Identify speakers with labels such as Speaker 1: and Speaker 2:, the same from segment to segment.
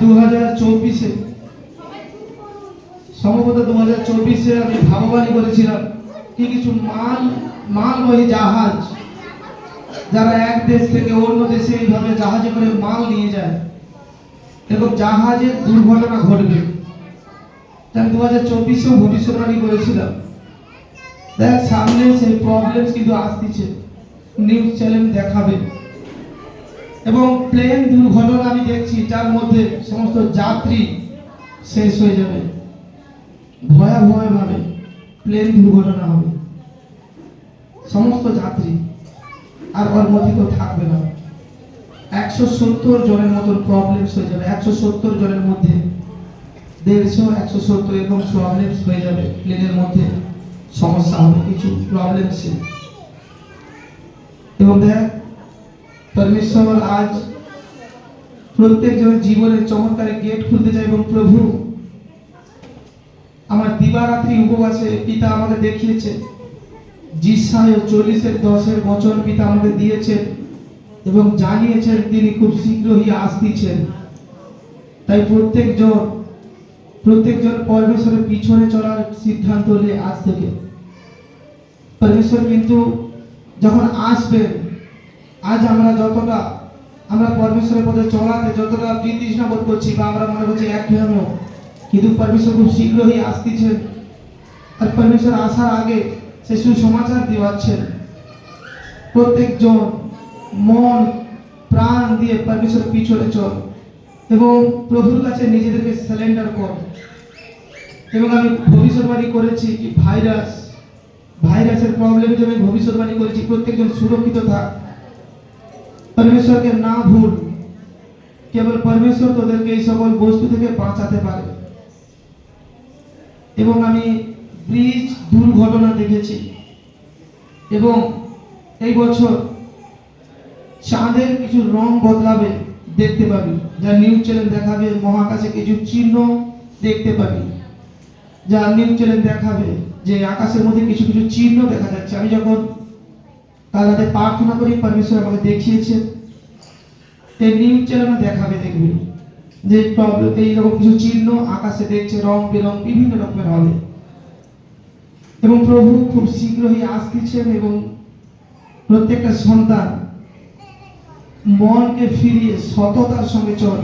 Speaker 1: 2024-এ সম্ভবত 2024-এ আমি ভাববানি করেছিলাম কি কিছু মালবাহী জাহাজ যারা এক দেশ থেকে অন্য দেশে এইভাবে জাহাজে করে মাল নিয়ে যায় এবং জাহাজের দুর্ঘটনা ঘটবে। আমি 2024-এও ভবিষ্যৎবাণী করেছিলাম। দেখ সামনে সেই প্রবলেম কিন্তু আসতেছে, নিউজ চ্যানেল দেখাবে এবং প্লেন দুর্ঘটনা আমি দেখছি তার মধ্যে সমস্ত যাত্রী শেষ হয়ে যাবে, ভয়াবহভাবে প্লেন দুর্ঘটনা হবে, সমস্ত যাত্রী আর ওর মধ্যে কেউ থাকবে না। 170 জনের মতন প্রবলেমস হয়ে যাবে, 170 জনের মধ্যে 150 170 এরকম প্রবলেমস হয়ে যাবে, প্লেনের মধ্যে সমস্যা হবে কিছু প্রবলেমস। এবং দেখ परमेश्वर आज प्रत्येक जन जीवन चमत्कार गेट खुलते चाय এবং প্রভু আমার দিবারাত্রি উপবাসে পিতা আমাকে দেখিয়েছে যিশায় 40:10 বচন পিতা আমাকে দিয়েছেন এবং জানিয়েছেন তিনি খুব শীঘ্রই আসছেন। তাই প্রত্যেক জন পরমেশ্বরের পিছনে চলার সিদ্ধান্ত নিয়ে আজ থেকে परमेश्वर কিন্তু যখন আসবেন আজ আমরা পরমেশ্বরের পথে চলাতে যতটা তৃষ্ণা বোধ করছি বা আমরা মনে করছি একঘেয়েমি, কিন্তু পরমেশ্বর খুব শীঘ্রই আসছেন। আর পরমেশ্বর আসার আগে সে সুসমাচার দিচ্ছেন প্রত্যেকজন মন প্রাণ দিয়ে পরমেশ্বরের পিছনে চল এবং প্রভুর কাছে নিজেদেরকে সারেন্ডার কর। এবং আমি ভবিষ্যৎবাণী করেছি কি ভাইরাসের প্রবলেমে আমি ভবিষ্যৎবাণী করেছি প্রত্যেকজন সুরক্ষিত থাক, परमेश्वर के ना भूल, केवल परमेश्वर তোদেরকে এই সকল বস্তু থেকে বাঁচাতে পারে। এবং আমি ব্রিজ দুর্ঘটনা দেখেছি এবং এই বছর চাঁদের কিছু রং বদলাবে দেখতে পাবি, যা নিউজ চ্যানেল দেখাবে। মহাকাশে কিছু চিহ্ন দেখতে পাবি যা নিউজ চ্যানেল দেখাবে যে আকাশের মধ্যে কিছু কিছু চিহ্ন দেখা যাচ্ছে। আমি যখন কাল রাতে প্রার্থনা করি परमेश्वर আমাকে দেখিয়েছে এই নিউজ চ্যানেলে দেখাবে, দেখবি যে প্রবলেম এই রকম কিছু চিহ্ন আকাশে দেখছে, রং বেরং বিভিন্ন রকমের হবে। এবং প্রভু খুব শীঘ্রই আসছেন এবং প্রত্যেকটা সন্তান মনকে ফিরিয়ে সততার সঙ্গে চল।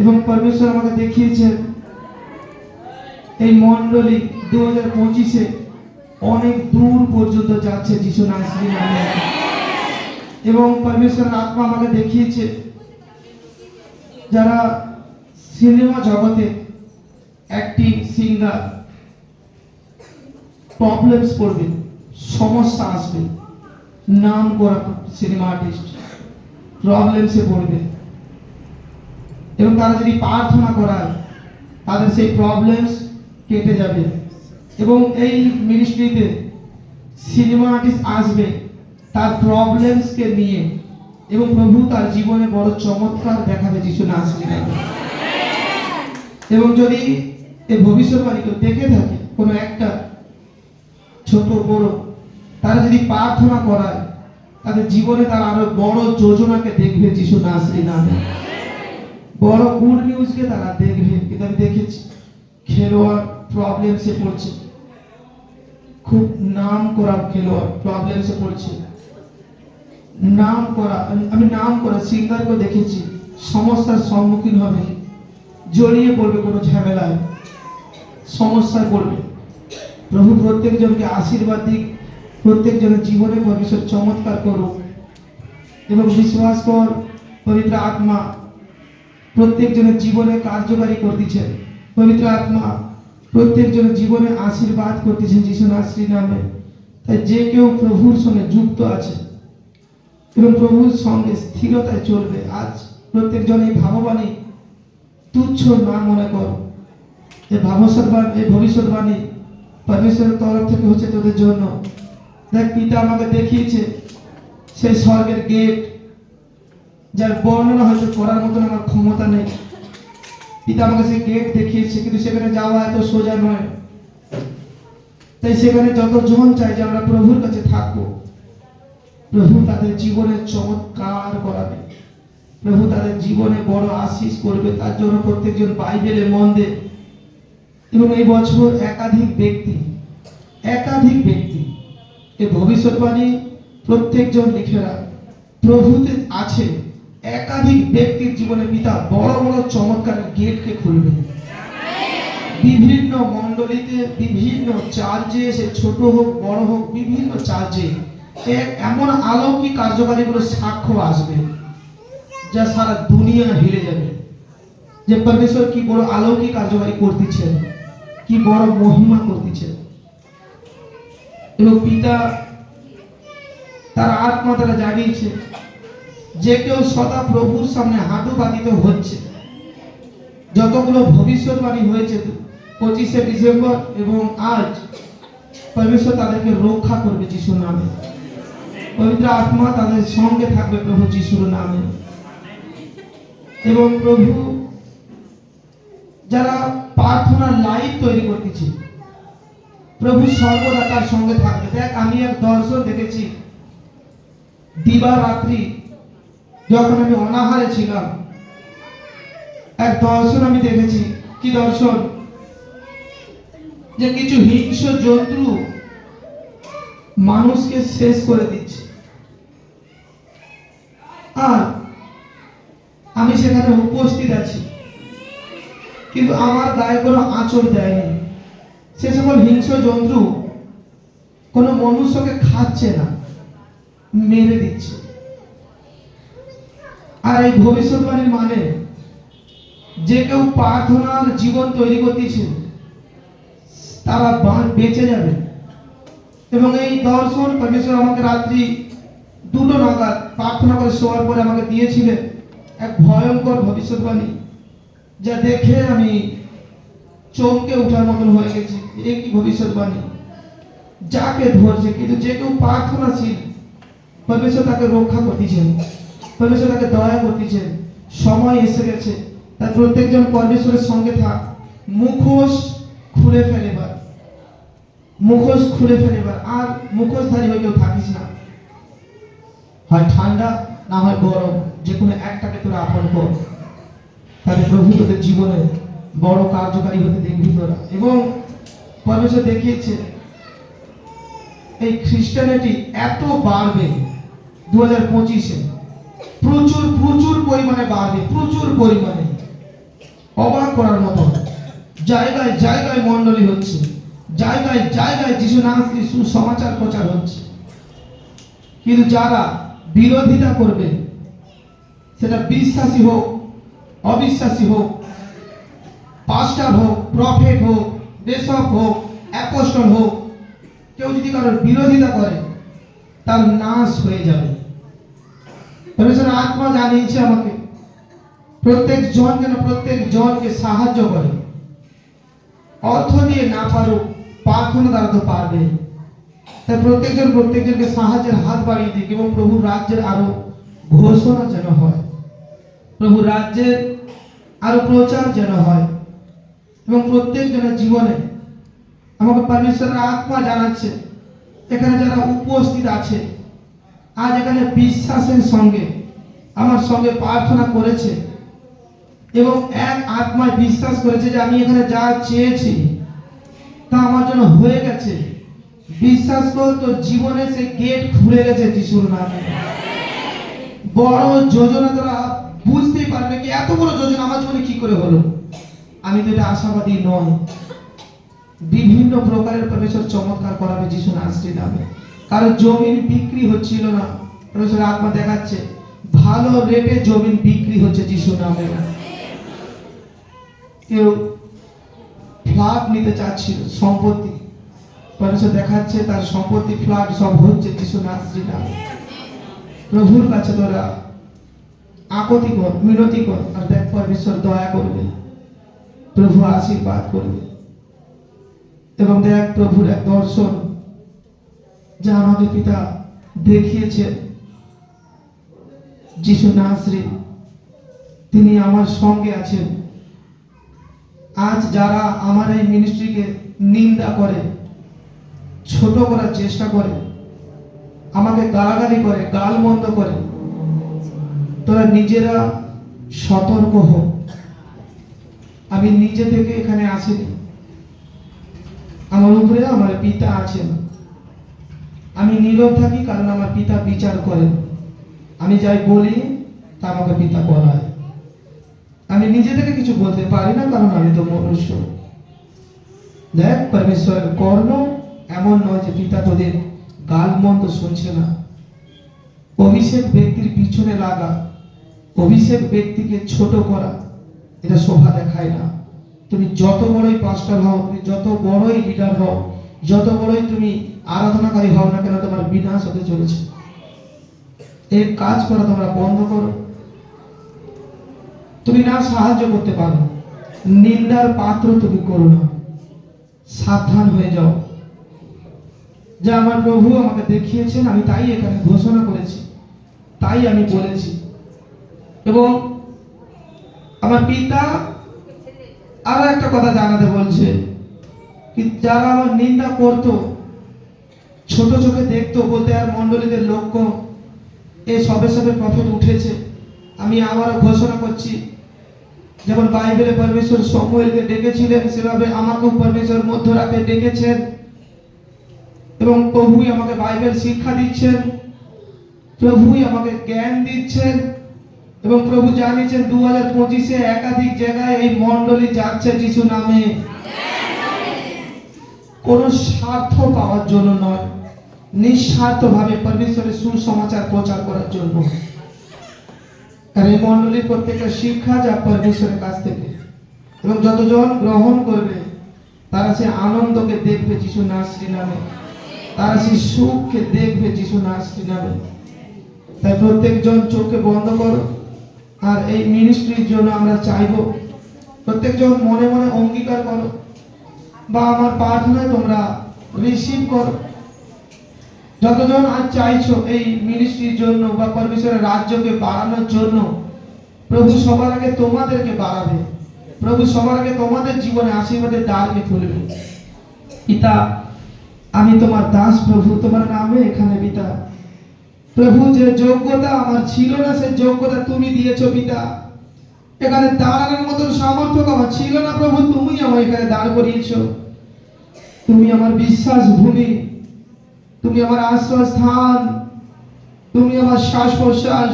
Speaker 1: এবং परमेश्वर আমাকে দেখিয়েছেন এই মণ্ডলী 2025-এ অনেক দূর পর্যন্ত যাচ্ছে যিশু নাসরির নামে। এবং परमेश्वर আত্মা আমাকে দেখিয়েছে যারা সিনেমা জগতে অ্যাক্টিং সিঙ্গার প্রবলেমস পড়বে, সমস্যা আসবে, নাম করা সিনেমা আর্টিস্ট প্রবলেমসে পড়বে এবং তারা যদি প্রার্থনা করায় তাদের সেই প্রবলেমস কেটে যাবে। এবং এই মিনিস্ট্রিতে সিনেমা আর্টিস্ট আসবে তার প্রবলেমসকে নিয়ে এবং প্রভু তার জীবনে বড় চমৎকার দেখাবে যিশু নাসরির নামে। এবং যদি এই ভবিষ্যৎবাণী কেউ দেখে থাকে কোনো একটা ছোট বড়, তারা যদি প্রার্থনা করায় তাদের জীবনে তারা আরো বড় যোজনাকে দেখবে যিশু নাসরির নামে, বড় গুড নিউজকে তারা দেখবে। কিন্তু আমি দেখেছি খেলোয়াড় প্রবলেমসে পড়ছে, খুব নাম করা খেলোয়াড় প্রবলেমসে পড়ছে, আমি নাম করা সিঙ্গারকে দেখেছি সমস্যার সম্মুখীন হবে, জড়িয়ে পড়বে কোনো ঝামেলায়, সমস্যায় পড়বে। প্রভু প্রত্যেকজনকে আশীর্বাদ দিক, প্রত্যেকজনের জীবনে परमेश्वर চমৎকার করুক। এবং বিশ্বাস কর পবিত্র আত্মা প্রত্যেকজনের জীবনে কার্যকারী করতেছেন, পবিত্র আত্মা প্রত্যেকজনের জীবনে আশীর্বাদ করতেছেন যিশু নাসরির নামে। তাই যে কেউ প্রভুর সঙ্গে যুক্ত আছে এবং প্রভুর সঙ্গে স্থিরতায় চলবে, আজ প্রত্যেকজন এই ভাববাণী তুচ্ছ না মনে কর। এই ভবিষ্যৎবাণী परमेश्वरेর তরফ থেকে হচ্ছে তোদের জন্য। দেখ পিতা আমাকে দেখিয়েছে সেই স্বর্গের গেট, যার বর্ণনা হয়তো করার মতন আমার ক্ষমতা নেই। পিতা আমাকে সেই গেট দেখিয়েছে, কিন্তু সেখানে যাওয়া এত সোজা নয়। তাই সেখানে যতজন চাই যে আমরা প্রভুর কাছে থাকবো, প্রভু তাদের জীবনে চমৎকার করাবে। প্রভু তাদের জীবনে বড় আশীষ করবে, তার জন্য প্রত্যেকজন বাইবেলে মন দেয়। এবং এই বছর একাধিক ব্যক্তি এই ভবিষ্যৎবাণী প্রত্যেকজন লিখেরা প্রভুতে আছে। একাধিক ব্যক্তির জীবনে পিতা বড় বড় চমৎকার গেটকে খুলবে। বিভিন্ন মণ্ডলীতে, বিভিন্ন চার্চে, সে ছোট হোক বড় হোক, বিভিন্ন চার্চে এমন অলৌকিক কার্যকারীগুলো সাক্ষ্য আসবে যা সারা দুনিয়া হিলে যাবে, যে পরমেশ্বর কি বড় অলৌকিক কার্যকারী করতেছেন, কি বড় মহিমা করতেছেন। এবং পিতা তার আত্মা তারা জাগিয়েছে। যে কেউ সদা প্রভুর সামনে হাঁটু পাতিত হচ্ছে, যতগুলো ভবিষ্যৎবাণী হয়েছে 25শে ডিসেম্বর এবং আজ, পরমেশ্বর তাদেরকে রক্ষা করবে যিশুর নামে। পবিত্র আত্মা তাদের সঙ্গে থাকবে প্রভু যিশুর নামে। এবং প্রভু যারা প্রার্থনার লাইভ তৈরি করতেছে, প্রভু সর্বদা তার সঙ্গে থাকবে। দেখ, আমি এক দর্শন দেখেছি দিবা রাত্রি, যখন আমি অনাহারে ছিলাম, এক দর্শন আমি দেখেছি। কি দর্শন? যে কিছু হিংস্র জন্তু মানুষকে শেষ করে দিচ্ছে, আর আমি সেখানে উপস্থিত আছি, কিন্তু আমার গায়ে কোনো আঁচড় দেয়নি। সে সকল হিংস্র জন্তু কোনো মনুষ্যকে খাচ্ছে না, মেরে দিচ্ছে। আর এই ভবিষ্যৎবাণীর মানে, যে কেউ প্রার্থনার জীবন তৈরি করতেছে তারা বেঁচে যাবে। এবং এই দর্শন পরমেশ্বর আমাকে রাত্রি 2টো নাগাদ প্রার্থনা করে শোয়ার পরে আমাকে দিয়েছিলেন এক ভয়ঙ্কর ভবিষ্যৎবাণী, যা দেখে আমি চমকে ওঠার মতন হয়ে গেছি। এই কি ভবিষ্যৎবাণী! যাকে ধরছে, কিন্তু যে কেউ প্রার্থনাশীল, পরমেশ্বর তাকে রক্ষা করতেছেন, পরমেশ্বর তাকে দয়া করতেছেন। সময় এসে গেছে তার প্রত্যেকজন পরমেশ্বরের সঙ্গে থাক। মুখোশ খুলে ফেলেবার, মুখোশ খুলে ফেলেবার। আর মুখোশধারী হয়ে কেউ থাকিস না। হয় ঠান্ডা, না হয় গরম, যে কোনো একটাকে তোরা আপন কর। তাহলে প্রভু তোদের জীবনে বড় কার্যকারী হতে দেখবি তোরা। এবং পরমেশ্বর দেখিয়েছে এই খ্রিস্টানিটি এত বাড়বে 2025-এ, প্রচুর প্রচুর পরিমাণে বাড়বে, প্রচুর পরিমাণে, অবাক করার মতো। জায়গায় জায়গায় মণ্ডলী হচ্ছে, জায়গায় জায়গায় যিশু নাম সুসমাচার প্রচার হচ্ছে। কিন্তু যারা বিরোধিতা করবে, সেটা বিশ্বাসী হোক, অবিশ্বাসী হোক, পাস্টার হোক, প্রফেট হোক, বেশক হোক, অ্যাপোস্টল হোক, কেউ যদি কারোর বিরোধিতা করে তার নাশ হয়ে যাবে। পরমেশ্বর আত্মা জানিয়েছে আমাকে প্রত্যেক জন যেন প্রত্যেক জনকে সাহায্য করে। অর্থ দিয়ে না পারুক, প্রার্থনা দ্বারা তো পারবে। তাই প্রত্যেকজন প্রত্যেকজনকে সাহায্যের হাত বাড়িয়ে দিক। এবং প্রভুর রাজ্যের আরো ঘোষণা যেন হয়, প্রভুর রাজ্যের আরো প্রচার যেন হয়। এবং প্রত্যেকজনের জীবনে আমাকে পরমেশ্বরের আত্মা জানাচ্ছে, এখানে যারা উপস্থিত আছে আজ, এখানে বিশ্বাসের সঙ্গে আমার সঙ্গে প্রার্থনা করেছে এবং এক আত্মায় বিশ্বাস করেছে যে আমি এখানে যা চেয়েছি তা আমার জন্য হয়ে গেছে। বিশ্বাস কর, তোর জীবনে সে গেট খুলে গেছে যিশুর নামে। বড় যোজনা তোরা বুঝতেই পারবে কি এত বড় যোজনা আমার জীবনে কি করে হলো। আমি তো এটা আশাবাদী নয়। বিভিন্ন প্রকারের পরমেশ্বর চমৎকার করাবে যিশু নাসরির নামে। কারো জমিন বিক্রি হচ্ছিল না, পরমেশ্বর আত্মা দেখাচ্ছে ভালো রেটে জমিন বিক্রি হচ্ছে যিশু নামে। কেউ ফ্ল্যাট নিতে চাচ্ছিল, সম্পত্তি, পরমেশ্বর দেখাচ্ছে তার সম্পত্তি, ফ্ল্যাট সব হচ্ছে যিশু নাসরির নামে। প্রভুর কাছে তোরা আকুতি কর, মিনতি কর, আর দেখ পরমেশ্বর দয়া করবে, প্রভু আশীর্বাদ করবে। এবং দেখ প্রভুর এক দর্শন যা আমাকে পিতা দেখিয়েছে, যিশু নাসরি তিনি আমার সঙ্গে আছেন। আজ যারা আমার এই মিনিস্ট্রিকে নিন্দা করে, ছোট করার চেষ্টা করে, আমাকে গালাগালি করে, গালমন্দ করে, তোরা নিজেরা সতর্ক হ। আমি নিজে থেকে এখানে আসিনি, আমার উপরে আমার পিতা আছেন। আমি নীরব থাকি কারণ আমার পিতা বিচার করেন। আমি যাই বলি তা আমাকে পিতা বলায়। আমি নিজে থেকে কিছু বলতে পারি না কারণ আমি তো মনুষ্য। দেখ, পরমেশ্বরের কর্ণ এমন নয় যে পিতা তোদের গালমন্দ শুনছে না। অভিষেক ব্যক্তির পিছনে লাগা, অভিষেক ব্যক্তিকে ছোট করা, এটা শোভা দেখায় না। তুমি যত বড়ই পাস্টার হও, তুমি যত বড়ই লিডার হও, যত বড়ই তুমি আরাধনাকারী হও না কেন, তোমার বিনাশ হতে চলেছে। এই কাজ করা তোমরা বন্ধ করো। তুমি না সাহায্য করতে পারো, নিন্দার পাত্র তুমি করো না। সাবধান হয়ে যাও। যা আমার প্রভু আমাকে দেখিয়েছেন আমি তাই এখানে ঘোষণা করেছি, তাই আমি বলেছি। এবং আমার পিতা আরো একটা কথা জানাতে বলছে কি, যারা আমার নিন্দা করত, ছোট চোখে দেখতো, বলতে আর মণ্ডলীদের লক্ষ্য এই সবে সবে প্রফেট উঠেছে। আমি আবারও ঘোষণা করছি, যেমন বাইবেলে পরমেশ্বর শমূয়েলকে ডেকেছিলেন, সেভাবে আমাকেও পরমেশ্বর মধ্যরাতে ডেকেছেন। এবং প্রভুই আমাকে বাইবেল শিক্ষা দিচ্ছেন, প্রভুই আমাকে জ্ঞান দিচ্ছেন। এবং প্রভু জানিয়েছেন 2025-এ একাধিক জায়গায় এই মণ্ডলী যাচ্ছে যিশু নামে, কোনো স্বার্থ পাওয়ার জন্য নয়, নিঃস্বার্থভাবে পরমেশ্বরের সুসমাচার প্রচার করার জন্য। আর এই মণ্ডলীর প্রত্যেকটা শিক্ষা যা পরমেশ্বরের কাছ থেকে, এবং যতজন গ্রহণ করবে তারা সে আনন্দকে দেখবে যিশু নাসরি নামে, তারা সেই সুখকে দেখবে যিশু নাসরি নামে। তাই প্রত্যেকজন চোখকে বন্ধ করো। আর এই মিনিস্ট্রির জন্য আমরা চাইব প্রত্যেকজন মনে মনে অঙ্গীকার করো, বা আমার প্রার্থনায় তোমরা রিসিভ করো। যতজন আজ চাইছো এই মিনিস্ট্রির জন্য বা পরমেশ্বরের রাজ্যকে বাড়ানোর জন্য, প্রভু সবার আগে তোমাদেরকে বাড়াবে, প্রভু সবার আগে তোমাদের জীবনে আশীর্বাদের দ্বারকে খুলবে। পিতা, আমি তোমার দাস প্রভু, তোমার নামে এখানে পিতা। প্রভু, যে যোগ্যতা আমার ছিল না সেই যোগ্যতা তুমি দিয়েছো পিতা। এখানে দাঁড়ানোর মতন সামর্থ্য আমার ছিল না প্রভু, তুমি আমার এখানে দাঁড় করিয়েছো। তুমি আমার বিশ্বাস ভূমি, তুমি আমার আশ্রয় স্থান, তুমি আমার শ্বাস প্রশ্বাস,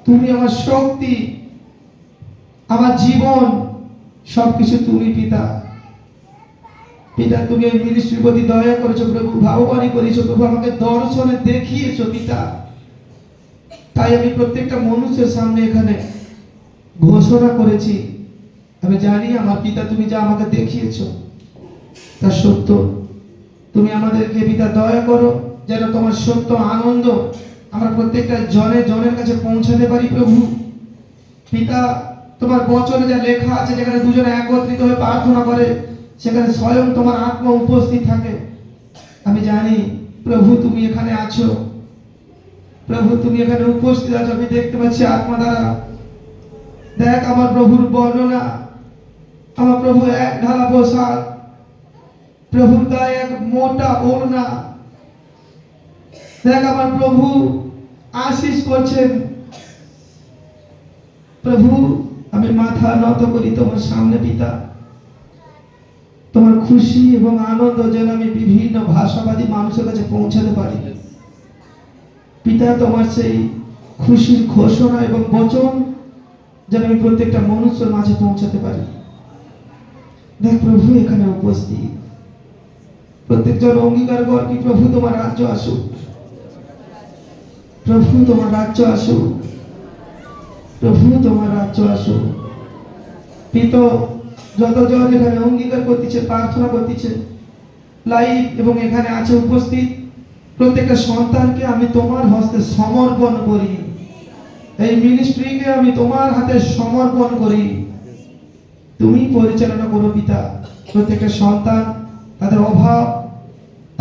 Speaker 1: তুমি আমার শক্তি, আমার জীবন, সবকিছু তুমি পিতা। পিতা, তুমি এই মিনিস্ট্রির প্রতি দয়া করেছো প্রভু, ভাববানি করেছো প্রভু, আমাকে দর্শনে দেখিয়েছো পিতা। তাই আমি প্রত্যেকটা মানুষের সামনে এখানে ঘোষণা করেছি, আমি জানি আমার পিতা তুমি যা আমাকে দেখিয়েছো তা সত্য। তুমি আমাদেরকে পিতা দয়া করো যেন তোমার সত্য আনন্দ আমরা প্রত্যেকটা জনের কাছে পৌঁছাতে পারি প্রভু। পিতা, তোমার বচনে যা লেখা আছে, যেখানে দুজনে একত্রিত হয়ে প্রার্থনা করে সেখানে স্বয়ং তোমার আত্মা উপস্থিত থাকে। আমি জানি প্রভু তুমি এখানে আছো, প্রভু তুমি এখানে উপস্থিত আছো। আমি দেখতে পাচ্ছি আত্মা দ্বারা। দেখ আমার প্রভুর বর্ণনা, আমার প্রভু এক ঢালা পোশাক, প্রভুর গায়ে এক মোটা ওড়না। দেখ আমার প্রভু আশীষ করছেন। প্রভু, আমি মাথা নত করি তোমার সামনে পিতা। তোমার খুশি এবং আনন্দ যেন আমি বিভিন্ন ভাষাবাদী মানুষের কাছে পৌঁছাতে পারি পিতা। তোমার সেই খুশির ঘোষণা এবং বচন যেন আমি প্রত্যেকটা মানুষের মাঝে পৌঁছাতে পারি। দেখ প্রভু এখানে উপস্থিত প্রত্যেকজন অঙ্গীকার কর কি প্রভু তোমার রাজ্য আসুক, প্রভু তোমার রাজ্য আসুক, প্রভু তোমার রাজ্য আসুক। পিতা, যতজন এখানে অঙ্গীকার করতেছে, প্রার্থনা করতেছে লাইভ এবং এখানে আছে উপস্থিত, প্রত্যেকটা সন্তানকে আমি তোমার হস্তে সমর্পণ করি। এই মিনিস্ট্রিকে আমি তোমার হাতে সমর্পণ করি। তুমি পরিচালনা করো পিতা। প্রত্যেকটা সন্তান, তাদের অভাব,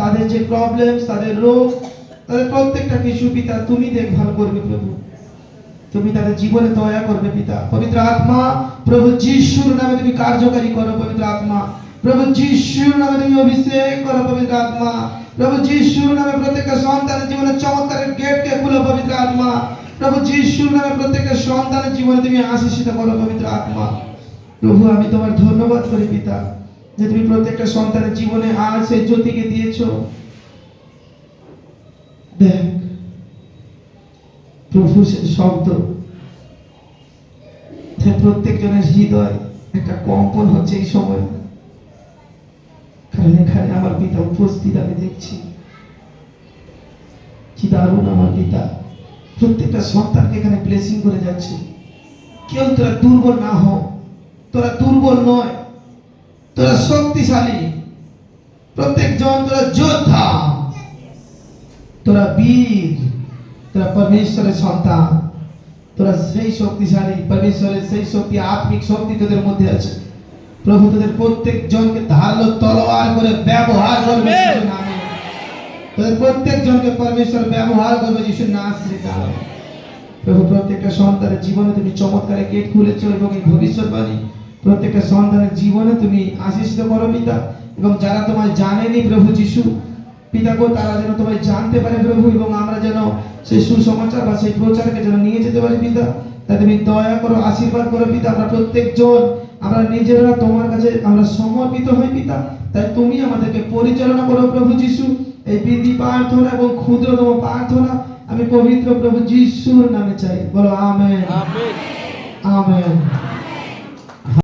Speaker 1: তাদের যে প্রবলেম, তাদের রোগ, তাদের প্রত্যেকটা কিছু পিতা তুমি দেখভাল করবে প্রভু। তুমি তাদের জীবনে দয়া করবে পিতা। পবিত্র আত্মা প্রভু যিশুর নামে তুমি কার্যকারী করো। পবিত্র আত্মা প্রভু যিশুর নামে তুমি অভিষেক করো। পবিত্র আত্মা প্রভু যিশুর নামে প্রত্যেকটা সন্তানের জীবনে চমৎকারের গেটকে খুলো। পবিত্র আত্মা প্রভু যিশুর নামে প্রত্যেকটা সন্তানের জীবনে তুমি আশীষিত করো পবিত্র আত্মা। প্রভু আমি তোমার ধন্যবাদ করি পিতা, যে তুমি প্রত্যেকটা সন্তানের জীবনে আজ সেই জ্যোতিকে দিয়েছো। দেখ প্রভু সে শব্দ, প্রত্যেক জনের হৃদয় একটা কম্পন হচ্ছে এই সময়, কারণ এখানে আমার পিতা উপস্থিত আমি দেখছি। কি দারুণ আমার পিতা প্রত্যেকটা সন্তানকে এখানে ব্লেসিং করে যাচ্ছে। কেউ তোরা দুর্বল না হো, তোরা দুর্বল নয়, তোরা শক্তিশালী, প্রত্যেকজন তোরা যোদ্ধা, তোরা বীর, তোরা পরমেশ্বরের সন্তান, তোরা সেই শক্তিশালী, পরমেশ্বরের সেই শক্তি, আত্মিক শক্তি তোদের মধ্যে আছে। প্রভু তোদের প্রত্যেক জনকে ধারালো তলোয়ার করে ব্যবহার করবে যিশুর নামে। তোদের প্রত্যেক জনকে পরমেশ্বর ব্যবহার করবে যিশুর নামে। প্রভু প্রত্যেকটা সন্তানের জীবনে তুমি চমৎকার গেট খুলেছো, এবং এই ভবিষ্যৎবাণী প্রত্যেকটা সন্তানের জীবনে তুমি আশীষিত করো পিতা। এবং যারা তোমায় জানেনি প্রভু যিশু পিতা গো, তারা যেন তোমায় জানতে পারে প্রভু, এবং আমরা যেন সেই সুসমাচার বা সেই প্রচারকে যেন নিয়ে যেতে পারি পিতা। তাই তুমি দয়া করো, আশীর্বাদ করো পিতা। আমরা প্রত্যেকজন আমরা নিজেরা তোমার কাছে আমরা সমর্পিত হই পিতা। তাই তুমি আমাদেরকে পরিচালনা করো প্রভু যিশু। এই বিধি প্রার্থনা এবং ক্ষুদ্রতম প্রার্থনা আমি পবিত্র প্রভু যিশুর নামে চাই, বলো আমেন, আমেন।